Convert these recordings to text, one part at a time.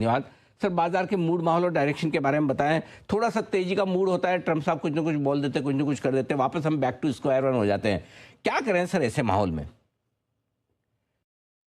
धन्यवाद। सर, बाजार के मूड, माहौल और डायरेक्शन के बारे में बताएं। थोड़ा सा तेजी का मूड होता है, ट्रम्प साहब कुछ ना कुछ बोल देते, कुछ ना कुछ कर देते, वापस हम बैक टू स्क्वायर वन हो जाते हैं। क्या करें सर ऐसे माहौल में?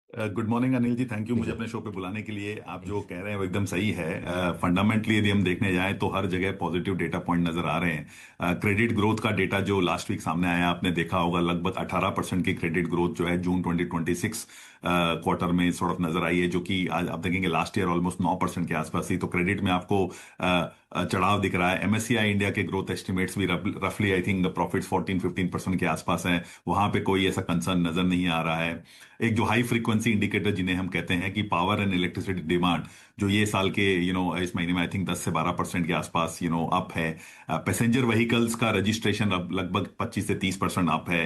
Good morning Anil ji, thank you ji मुझे सर। अपने शो पे बुलाने के लिए। आप जो कह रहे हैं वो एकदम सही है। फंडामेंटली यदि हम देखने जाएं तो हर जगह पॉजिटिव डेटा पॉइंट नजर आ रहे हैं। क्रेडिट ग्रोथ का डेटा जो लास्ट वीक सामने आया, आपने देखा होगा, लगभग 18% की क्रेडिट ग्रोथ जो है जून 2026 क्वार्टर में सॉर्ट ऑफ नजर आई है, जो कि आज आप देखेंगे लास्ट ईयर ऑलमोस्ट 9% के आसपास थी। तो क्रेडिट में आपको चढ़ाव दिख रहा है। एमएससीआई इंडिया के ग्रोथ एस्टिमेट्स भी रफली आई थिंक प्रॉफिट्स 14-15% के आसपास हैं। वहां पे कोई ऐसा कंसर्न नजर नहीं आ रहा है। एक जो हाई फ्रीक्वेंसी इंडिकेटर जिन्हें हम कहते हैं कि पावर एंड इलेक्ट्रिसिटी डिमांड, जो ये साल के इस महीने में आई थिंक 10 से 12% के आसपास अप है। पैसेंजर व्हीकल्स का रजिस्ट्रेशन अब लगभग 25 से 30% अप है।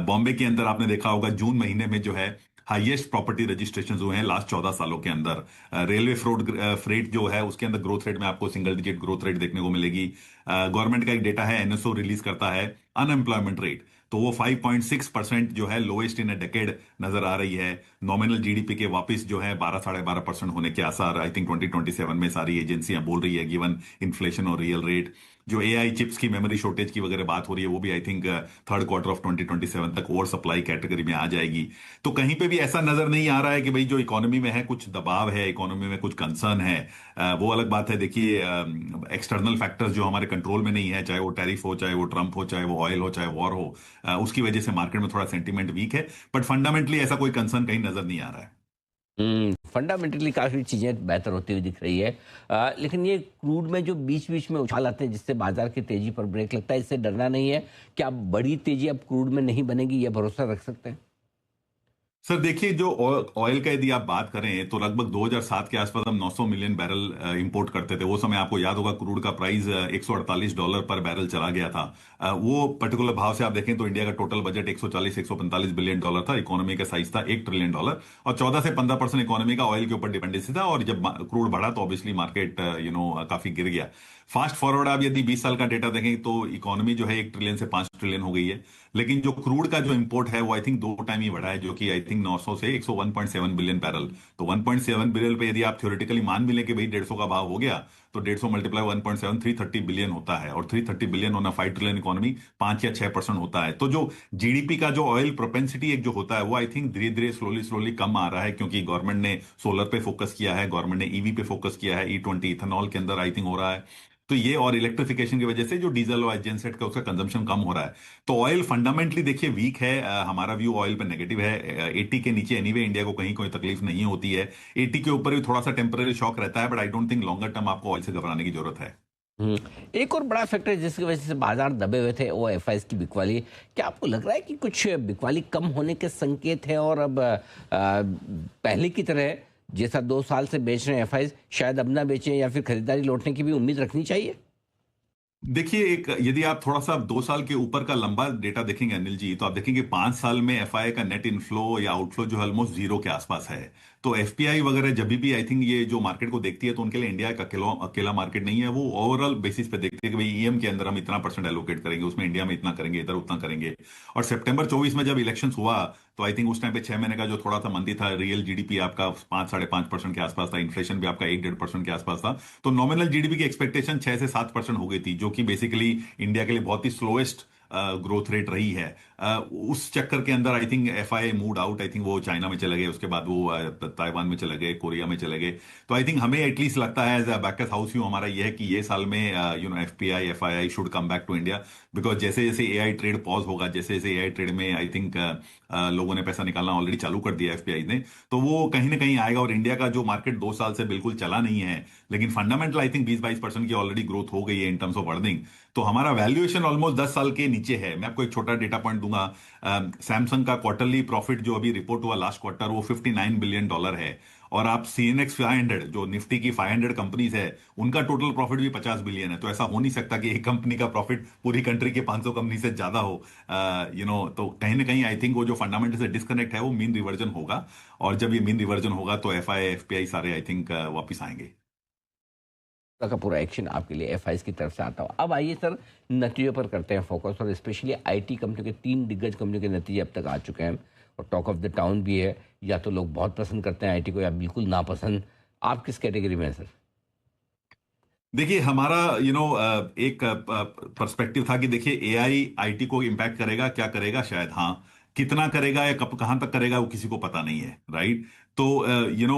बॉम्बे के अंदर आपने देखा होगा जून महीने में जो है हाईएस्ट प्रॉपर्टी रजिस्ट्रेशन हुए हैं लास्ट 14 सालों के अंदर। रेलवे फ्रेट जो है उसके अंदर ग्रोथ रेट में आपको सिंगल डिजिट ग्रोथ रेट देखने को मिलेगी। गवर्नमेंट का एक डेटा है, एनएसओ रिलीज करता है अनएम्प्लॉयमेंट रेट, तो वो 5.6% जो है लोएस्ट इन अ डेकेड नजर आ रही है। नॉमिनल जीडीपी के वापस जो है 12-12.5% होने के आसार आई थिंक 2027 में सारी एजेंसियां बोल रही है, गिवन इन्फ्लेशन और रियल रेट। जो एआई चिप्स की मेमोरी शॉर्टेज की वगैरह बात हो रही है, वो भी I think third quarter of 2027 तक ओवर सप्लाई कैटेगरी में आ जाएगी। तो कहीं पे भी ऐसा नजर नहीं आ रहा है कि भाई जो इकोनॉमी में है कुछ दबाव है, इकोनॉमी में कुछ कंसर्न है। वो अलग बात है। देखिए, एक्सटर्नल फैक्टर्स जो हमारे कंट्रोल में नहीं है, चाहे वो टैरिफ हो, चाहे वो ट्रम्प हो, चाहे वो ऑयल हो, चाहे वॉर हो, उसकी वजह से मार्केट में थोड़ा सेंटीमेंट वीक है। बट फंडामेंटली ऐसा कोई कंसर्न कहीं नजर नहीं आ रहा है। फंडामेंटली काफ़ी चीज़ें बेहतर होती हुई दिख रही है। लेकिन ये क्रूड में जो बीच बीच में उछाल आते हैं जिससे बाजार की तेजी पर ब्रेक लगता है, इससे डरना नहीं है? क्या बड़ी तेजी अब क्रूड में नहीं बनेगी, ये भरोसा रख सकते हैं? सर देखिए, जो ऑयल का यदि आप बात करें तो लगभग 2007 के आसपास हम 900 मिलियन बैरल इंपोर्ट करते थे। वो समय आपको याद होगा क्रूड का प्राइस $148 पर बैरल चला गया था। वो पर्टिकुलर भाव से आप देखें तो इंडिया का टोटल बजट 140-145 बिलियन डॉलर था। इकोनॉमी का साइज था $1 ट्रिलियन, और 14 से 15% इकोनॉमी का ऑयल के ऊपर डिपेंडेंसी था। और जब क्रूड बढ़ा तो ऑब्वियसली मार्केट काफी गिर गया। फास्ट फॉरवर्ड आप यदि 20 साल का डेटा देखें तो इकोनॉमी जो है 1 ट्रिलियन से 5 ट्रिलियन हो गई है। लेकिन जो क्रूड का जो इंपोर्ट है वो आई थिंक 2 टाइम ही बढ़ा है, जो कि आई थिंक 900 से 101.7 बिलियन बैरल। तो 1.7 बिलियन पे यदि आप थ्योरेटिकली मान भी लें कि भाई 150 का भाव हो गया, तो 150 मल्टीप्लाई 1.7 330 बिलियन होता है। और 330 बिलियन ऑन 5 ट्रिलियन इकोनॉमी 5 या 6% होता है। तो जो जीडीपी का जो ऑयल प्रोपेंसिटी एक जो होता है वो आई थिंक धीरे धीरे स्लोली स्लोली कम आ रहा है, क्योंकि गवर्नमेंट ने सोलर पे फोकस किया है, गवर्नमेंट ने ईवी पे फोकस किया है, E20 इथेनॉल के अंदर आई थिंक हो रहा है। तो ये और इलेक्ट्रिफिकेशन की वजह से जो डीजल और जेनसेट का उसका कंजम्पशन कम हो रहा है। तो ऑयल फंडामेंटली देखिए वीक है। हमारा व्यू ऑयल पे नेगेटिव है। 80 के नीचे एनीवे इंडिया को कहीं कोई तकलीफ नहीं होती है। 80 के ऊपर भी थोड़ा सा टेम्पररी शॉक रहता है, but I don't think longer term आपको ऑयल से घबराने की जरूरत है। हम्म, एक और बड़ा फैक्टर जिसकी वजह से बाजार दबे हुए थे वो एफआईएस की बिकवाली। क्या आपको लग रहा है कि कुछ बिकवाली कम होने के संकेत हैं और अब पहले की तरह जैसा 2 साल से बेच रहे हैं एफआईएस, शायद अब ना बेचें या फिर खरीदारी लौटने की भी उम्मीद रखनी चाहिए? देखिए, एक यदि आप थोड़ा सा 2 साल के ऊपर का लंबा डेटा देखेंगे अनिल जी, तो आप देखेंगे 5 साल में एफआई का नेट इनफ्लो या आउटफ्लो जो है ऑलमोस्ट जीरो के आसपास है। तो एफपीआई वगैरह जब भी आई थिंक ये जो मार्केट को देखती है, तो उनके लिए इंडिया एक अकेला अकेला मार्केट नहीं है। वो ओवरऑल बेसिस पे देखती है कि भाई ईएम के अंदर हम इतना परसेंट एलोकेट करेंगे, उसमें इंडिया में इतना करेंगे, इधर उतना करेंगे। और सितंबर 24 में जब इलेक्शन हुआ, तो आई थिंक उस टाइम पे 6 महीने का जो थोड़ा सा मंदी था, रियल जीडीपी आपका 5-5.5% के आसपास था, इन्फ्लेशन भी आपका 1-1.5% के आसपास था। तो नॉमिनल जीडीपी की एक्सपेक्टेशन 6 से 7% हो गई थी, जो कि बेसिकली इंडिया के लिए बहुत ही स्लोएस्ट ग्रोथ रेट रही है। उस चक्कर के अंदर I think FI mood out. I think वो चाइना में चले गए, उसके बाद वो ताइवान में चले गए, कोरिया में चले गए। तो आई थिंक हमें एटलीस्ट लगता है as a backers house view हमारा ये है कि ये साल में FPI FII should come back to India. Because जैसे जैसे एआई ट्रेड पॉज होगा, जैसे जैसे एआई ट्रेड में आई थिंक लोगों ने पैसा निकालना ऑलरेडी चालू कर दिया एफपीआई ने, तो वो कहीं ना कहीं आएगा। और इंडिया का जो मार्केट 2 साल से बिल्कुल चला नहीं है, लेकिन फंडामेंटल आई थिंक 20-22% की ऑलरेडी ग्रोथ हो गई है इन टर्म्स ऑफ अर्निंग। तो हमारा वैल्यूएशन ऑलमोस्ट 10 साल के नीचे है। मैं आपको एक छोटा डेटा पॉइंट दूंगा। सैमसंग का क्वार्टरली प्रॉफिट जो अभी रिपोर्ट हुआ लास्ट क्वार्टर, वो $59 बिलियन है। और आप सीएनएक्स 500 जो निफ्टी की 500 कंपनीज है, उनका टोटल प्रॉफिट भी 50 बिलियन है। तो ऐसा हो नहीं सकता कि एक कंपनी का प्रॉफिट पूरी कंट्री के 500 कंपनी से ज्यादा हो। तो कहीं ना कहीं आई थिंक वो जो फंडामेंटल से डिस्कनेक्ट है वो मीन रिवर्जन होगा। और जब ये मीन रिवर्जन होगा तो एफआई एफपीआई सारे आई थिंक वापिस आएंगे। का पूरा एक्शन आपके लिए एफआईएस की तरफ से आता हो। अब आइए सर, नतीजों पर करते हैं फोकस, और स्पेशली आईटी कंपनियों के 3 दिग्गज कंपनियों के नतीजे अब तक आ चुके हैं और टॉक ऑफ द टाउन भी है। या तो लोग बहुत पसंद करते हैं आईटी को या बिल्कुल नापसंद। आप किस कैटेगरी में हैं सर? देखिए हमारा एक पर्सपेक्टिव था कि देखिए एआई आईटी को इम्पैक्ट करेगा, क्या करेगा, शायद हाँ, कितना करेगा या कब कहाँ तक करेगा वो किसी को पता नहीं है, राइट। तो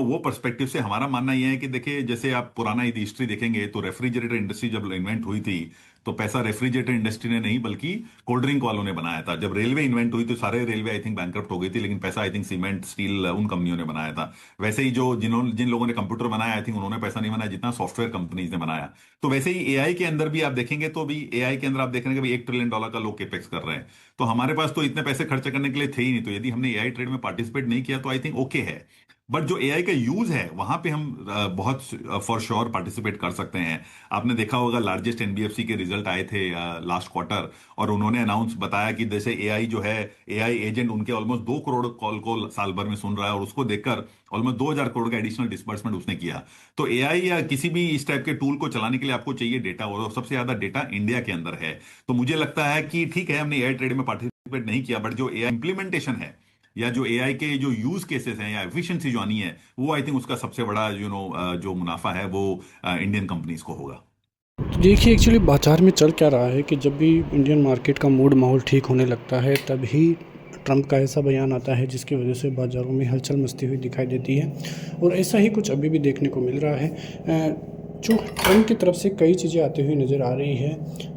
वो पर्सपेक्टिव से हमारा मानना यह है कि देखिए जैसे आप पुराना यदि हिस्ट्री देखेंगे तो रेफ्रिजरेटर इंडस्ट्री जब इन्वेंट हुई थी तो पैसा रेफ्रिजरेटर इंडस्ट्री ने नहीं बल्कि कोल्ड ड्रिंक वालों ने बनाया था। जब रेलवे इन्वेंट हुई तो सारे रेलवे आई थिंक बैंकरप्ट हो गई थी, लेकिन पैसा आई थिंक सीमेंट स्टील उन कंपनियों ने बनाया था। वैसे ही जिन लोगों ने कंप्यूटर बनाया आई थिंक उन्होंने पैसा नहीं बनाया जितना सॉफ्टवेयर कंपनीज ने बनाया। तो वैसे ही एआई के अंदर भी आप देखेंगे तो भी एआई के अंदर आप देख रहे हैं कि $1 ट्रिलियन का लोग केपेक्स कर रहे हैं। तो हमारे पास तो इतने पैसे खर्च करने के लिए थे ही नहीं, तो यदि हमने एआई ट्रेड में पार्टिसिपेट नहीं किया तो आई थिंक ओके है। बट जो एआई का यूज है वहां पे हम बहुत फॉर श्योर पार्टिसिपेट कर सकते हैं। आपने देखा होगा लार्जेस्ट एनबीएफसी के रिजल्ट आए थे लास्ट क्वार्टर, और उन्होंने अनाउंस बताया कि जैसे एआई जो है, एआई एजेंट उनके ऑलमोस्ट 2 करोड़ कॉल को साल भर में सुन रहा है, और उसको देखकर ऑलमोस्ट 2000 करोड़ का एडिशनल डिस्बर्समेंट उसने किया। तो एआई या किसी भी इस टाइप के टूल को चलाने के लिए आपको चाहिए डेटा, और सबसे ज्यादा डेटा इंडिया के अंदर है। तो मुझे लगता है कि ठीक है हमने एआई ट्रेड में पार्टिसिपेट नहीं किया, बट जो एआई इंप्लीमेंटेशन है या जो एआई के जो यूज केसेस हैं या एफिशिएंसी जो आनी है, वो आई थिंक उसका सबसे बड़ा जो मुनाफा है वो इंडियन कंपनीज को होगा। तो देखिए एक्चुअली बाज़ार में चल क्या रहा है कि जब भी इंडियन मार्केट का मूड माहौल ठीक होने लगता है तभी ट्रंप का ऐसा बयान आता है जिसकी वजह से बाज़ारों में हलचल मचती हुई दिखाई देती है। और ऐसा ही कुछ अभी भी देखने को मिल रहा है। जो ट्रंप की तरफ से कई चीज़ें आती हुई नज़र आ रही है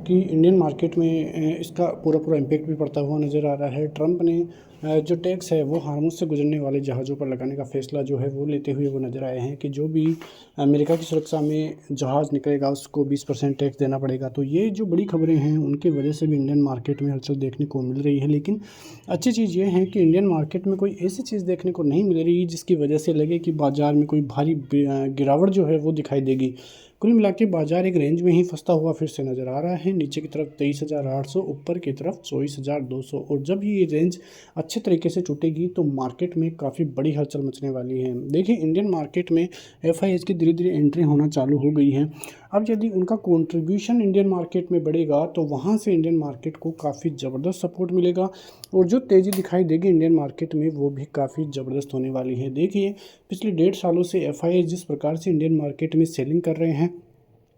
कि इंडियन मार्केट में इसका पूरा पूरा इम्पेक्ट भी पड़ता हुआ नज़र आ रहा है। ट्रंप ने जो टैक्स है वो हार्मुज़ से गुजरने वाले जहाज़ों पर लगाने का फ़ैसला जो है वो लेते हुए वो नज़र आए हैं कि जो भी अमेरिका की सुरक्षा में जहाज़ निकलेगा उसको 20% टैक्स देना पड़ेगा। तो ये जो बड़ी खबरें हैं उनकी वजह से भी इंडियन मार्केट में हलचल देखने को मिल रही है। लेकिन अच्छी चीज़ ये है कि इंडियन मार्केट में कोई ऐसी चीज़ देखने को नहीं मिल रही जिसकी वजह से लगे कि बाज़ार में कोई भारी गिरावट जो है वो दिखाई देगी। कुल मिला के बाजार एक रेंज में ही फंसता हुआ फिर से नज़र आ रहा है। नीचे की तरफ 23,800, ऊपर की तरफ 24,200। और जब ये रेंज अच्छे तरीके से टूटेगी तो मार्केट में काफ़ी बड़ी हलचल मचने वाली है। देखिए इंडियन मार्केट में एफआईएस की धीरे धीरे एंट्री होना चालू हो गई है। अब यदि उनका कंट्रीब्यूशन इंडियन मार्केट में बढ़ेगा तो वहाँ से इंडियन मार्केट को काफ़ी ज़बरदस्त सपोर्ट मिलेगा, और जो तेज़ी दिखाई देगी इंडियन मार्केट में वो भी काफ़ी ज़बरदस्त होने वाली है। देखिए पिछले 1.5 सालों से एफआईएस जिस प्रकार से इंडियन मार्केट में सेलिंग कर रहे हैं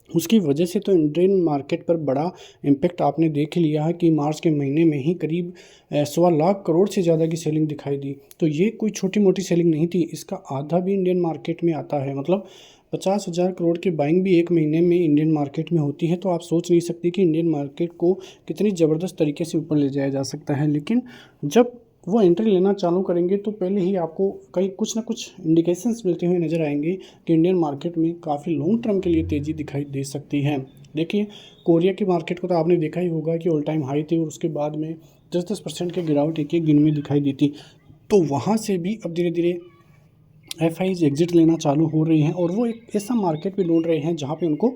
उसकी वजह से तो इंडियन मार्केट पर बड़ा इम्पैक्ट आपने देख लिया है कि मार्च के महीने में ही करीब 1.25 लाख करोड़ से ज़्यादा की सेलिंग दिखाई दी। तो ये कोई छोटी मोटी सेलिंग नहीं थी, इसका आधा भी इंडियन मार्केट में आता है। मतलब 50,000 करोड़ की बाइंग भी एक महीने में इंडियन मार्केट में होती है। तो आप सोच नहीं सकते कि इंडियन मार्केट को कितनी ज़बरदस्त तरीके से ऊपर ले जाया जा सकता है। लेकिन जब वो एंट्री लेना चालू करेंगे तो पहले ही आपको कहीं कुछ ना कुछ इंडिकेशंस मिलते हुए नज़र आएंगे कि इंडियन मार्केट में काफ़ी लॉन्ग टर्म के लिए तेज़ी दिखाई दे सकती है। देखिए कोरिया की मार्केट को तो आपने देखा ही होगा कि ऑल टाइम हाई थी और उसके बाद में 10% की गिरावट एक एक दिन में दिखाई दी थी। तो वहाँ से भी अब धीरे धीरे एफआईज एग्जिट लेना चालू हो रही हैं और वो एक ऐसा मार्केट भी ढूंढ रहे हैं जहाँ पे उनको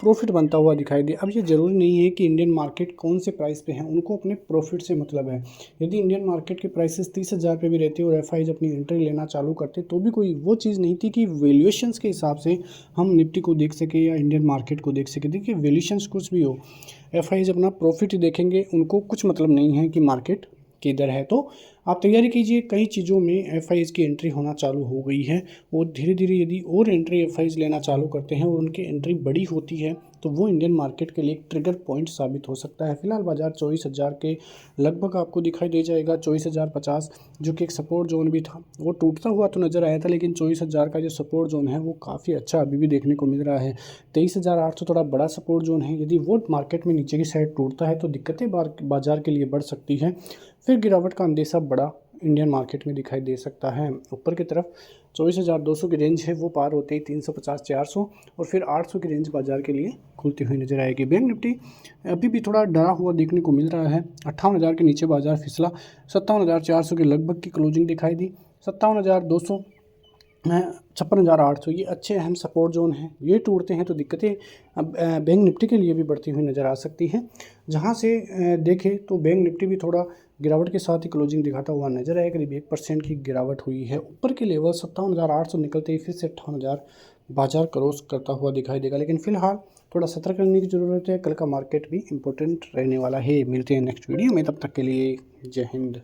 प्रॉफिट बनता हुआ दिखाई दे। अब ये ज़रूरी नहीं है कि इंडियन मार्केट कौन से प्राइस पे है, उनको अपने प्रॉफिट से मतलब है। यदि इंडियन मार्केट के प्राइसेस 30,000 पे भी रहते और एफआईज अपनी एंट्री लेना चालू करते तो भी कोई वो चीज़ नहीं थी कि वैल्यूएशंस के हिसाब से हम निफ्टी को देख सके या इंडियन मार्केट को देख सके। देखिए वैल्यूएशंस कुछ भी हो, एफआईज अपना प्रॉफिट देखेंगे, उनको कुछ मतलब नहीं है कि मार्केट किधर है। तो आप तैयारी कीजिए, कई चीज़ों में एफआईज की एंट्री होना चालू हो गई है और धीरे धीरे यदि और एंट्री एफआईज लेना चालू करते हैं और उनकी एंट्री बड़ी होती है तो वो इंडियन मार्केट के लिए एक ट्रिगर पॉइंट साबित हो सकता है। फिलहाल बाजार 24,000 के लगभग आपको दिखाई दे जाएगा। 24,050 जो कि एक सपोर्ट जोन भी था वो टूटता हुआ तो नज़र आया था, लेकिन 24,000 का जो सपोर्ट जोन है वो काफ़ी अच्छा अभी भी देखने को मिल रहा है। 23,800 थोड़ा बड़ा सपोर्ट जोन है, यदि वो मार्केट में नीचे की साइड टूटता है तो दिक्कतें बाजार के लिए बढ़ सकती है। फिर गिरावट का अंदेशा बड़ा इंडियन मार्केट में दिखाई दे सकता है। ऊपर की तरफ 24,200 की रेंज है वो पार होते ही 350-400 और फिर 800 की रेंज बाजार के लिए खुलती हुई नजर आएगी। बैंक निफ्टी अभी भी थोड़ा डरा हुआ देखने को मिल रहा है। 58,000 के नीचे बाजार फिसला, 57,400 के लगभग की क्लोजिंग दिखाई दी। 57,200 56,800 ये अच्छे अहम सपोर्ट जोन हैं। ये टूटते हैं तो दिक्कतें अब बैंक निफ्टी के लिए भी बढ़ती हुई नज़र आ सकती हैं। जहां से देखें तो बैंक निफ्टी भी थोड़ा गिरावट के साथ ही क्लोजिंग दिखाता हुआ नजर आया। करीब 1% की गिरावट हुई है। ऊपर के लेवल 57,800 निकलते ही फिर से 58,000 बाजार क्रॉस करता हुआ दिखाई देगा। लेकिन फिलहाल थोड़ा सतर्क रहने की ज़रूरत है। कल का मार्केट भी इंपॉर्टेंट रहने वाला है। मिलते हैं नेक्स्ट वीडियो में, तब तक के लिए जय हिंद।